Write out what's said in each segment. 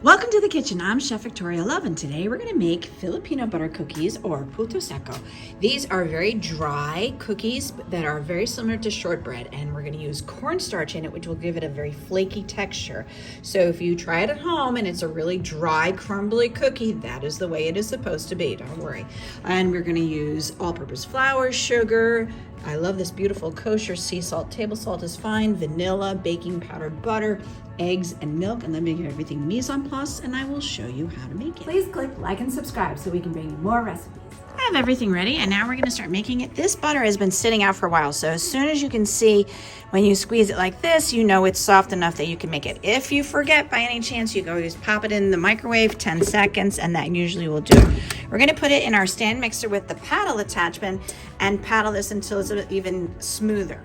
Welcome to the kitchen. I'm Chef Victoria Love, and today we're going to make Filipino butter cookies, or Puto Seco. These are very dry cookies that are very similar to shortbread, and we're going to use cornstarch in it, which will give it a very flaky texture. So if you try it at home and it's a really dry, crumbly cookie, that is the way it is supposed to be, don't worry. And we're going to use all-purpose flour, sugar. I love this beautiful kosher sea salt. Table salt is fine. Vanilla, baking powdered butter, eggs, and milk. And let me get everything mise en place, and I will show you how to make it. Please click like and subscribe so we can bring you more recipes. I have everything ready, and now we're going to start making it. This butter has been sitting out for a while, so as soon as you can see when you squeeze it like this, you know it's soft enough that you can make it. If you forget by any chance, you can always pop it in the microwave 10 seconds, and that usually will do it. We're going to put it in our stand mixer with the paddle attachment and paddle this until it's even smoother.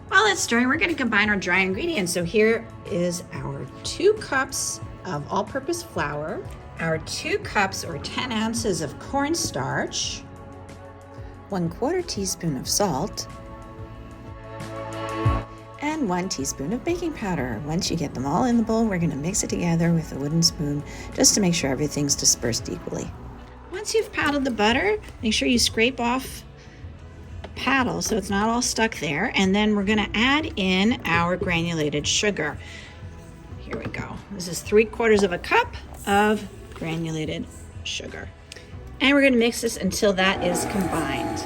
While it's stirring, we're going to combine our dry ingredients. So here is our 2 cups of all-purpose flour, our 2 cups or 10 ounces of cornstarch, 1/4 teaspoon of salt, and 1 teaspoon of baking powder. Once you get them all in the bowl, we're going to mix it together with a wooden spoon just to make sure everything's dispersed equally. Once you've paddled the butter, make sure you scrape off paddle so it's not all stuck there, and then we're going to add in our granulated sugar. Here we go. This is 3/4 cup of granulated sugar, and we're going to mix this until that is combined.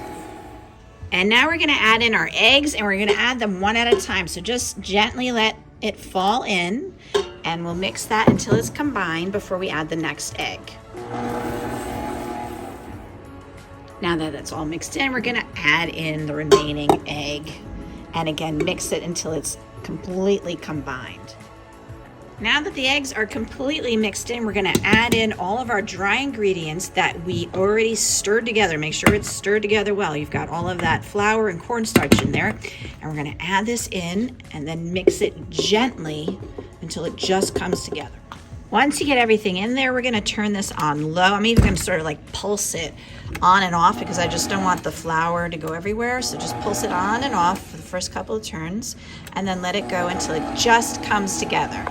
And now we're going to add in our eggs, and we're going to add them one at a time, so just gently let it fall in, and we'll mix that until it's combined before we add the next egg. Now that that's all mixed in, we're going to add in the remaining egg, and again mix it until it's completely combined. Now that the eggs are completely mixed in, we're going to add in all of our dry ingredients that we already stirred together. Make sure it's stirred together well. You've got all of that flour and cornstarch in there, and we're going to add this in and then mix it gently until it just comes together. Once you get everything in there, we're going to turn this on low. I'm even going to sort of like pulse it on and off because I just don't want the flour to go everywhere. So just pulse it on and off for the first couple of turns, and then let it go until it just comes together.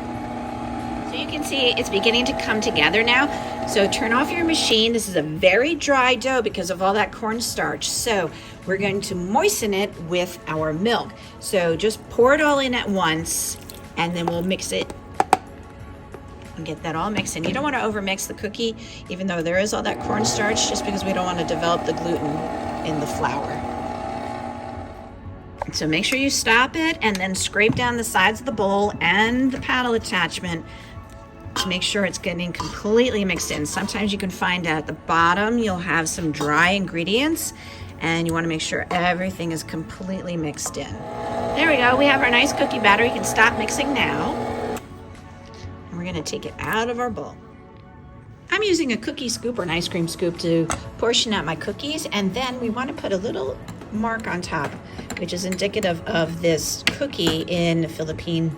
So you can see it's beginning to come together now. So turn off your machine. This is a very dry dough because of all that cornstarch. So we're going to moisten it with our milk. So just pour it all in at once, and then we'll mix it and get that all mixed in. You don't want to overmix the cookie, even though there is all that cornstarch, just because we don't want to develop the gluten in the flour. So make sure you stop it and then scrape down the sides of the bowl and the paddle attachment to make sure it's getting completely mixed in. Sometimes you can find at the bottom you'll have some dry ingredients, and you want to make sure everything is completely mixed in. There we go. We have our nice cookie batter. You can stop mixing now. We're going to take it out of our bowl. I'm using a cookie scoop or an ice cream scoop to portion out my cookies, and then we want to put a little mark on top, which is indicative of this cookie in Philippine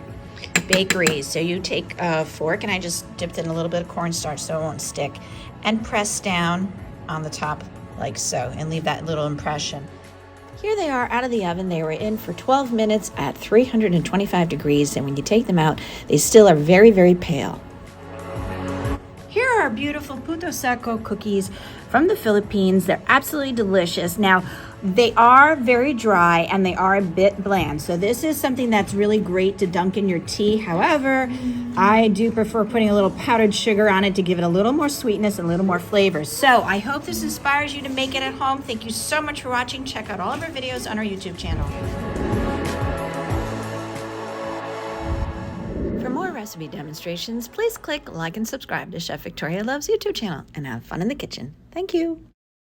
bakeries. So you take a fork, and I just dipped in a little bit of cornstarch so it won't stick, and press down on the top like so, and leave that little impression. Here they are out of the oven. They were in for 12 minutes at 325 degrees, and when you take them out, they still are very, very pale. Here are our beautiful Puto Seco cookies from the Philippines. They're absolutely delicious. Now, they are very dry and they are a bit bland, so this is something that's really great to dunk in your tea. However, I do prefer putting a little powdered sugar on it to give it a little more sweetness and a little more flavor. So I hope this inspires you to make it at home. Thank you so much for watching. Check out all of our videos on our YouTube channel. For more recipe demonstrations, please click like and subscribe to Chef Victoria Love's YouTube channel, and have fun in the kitchen. Thank you.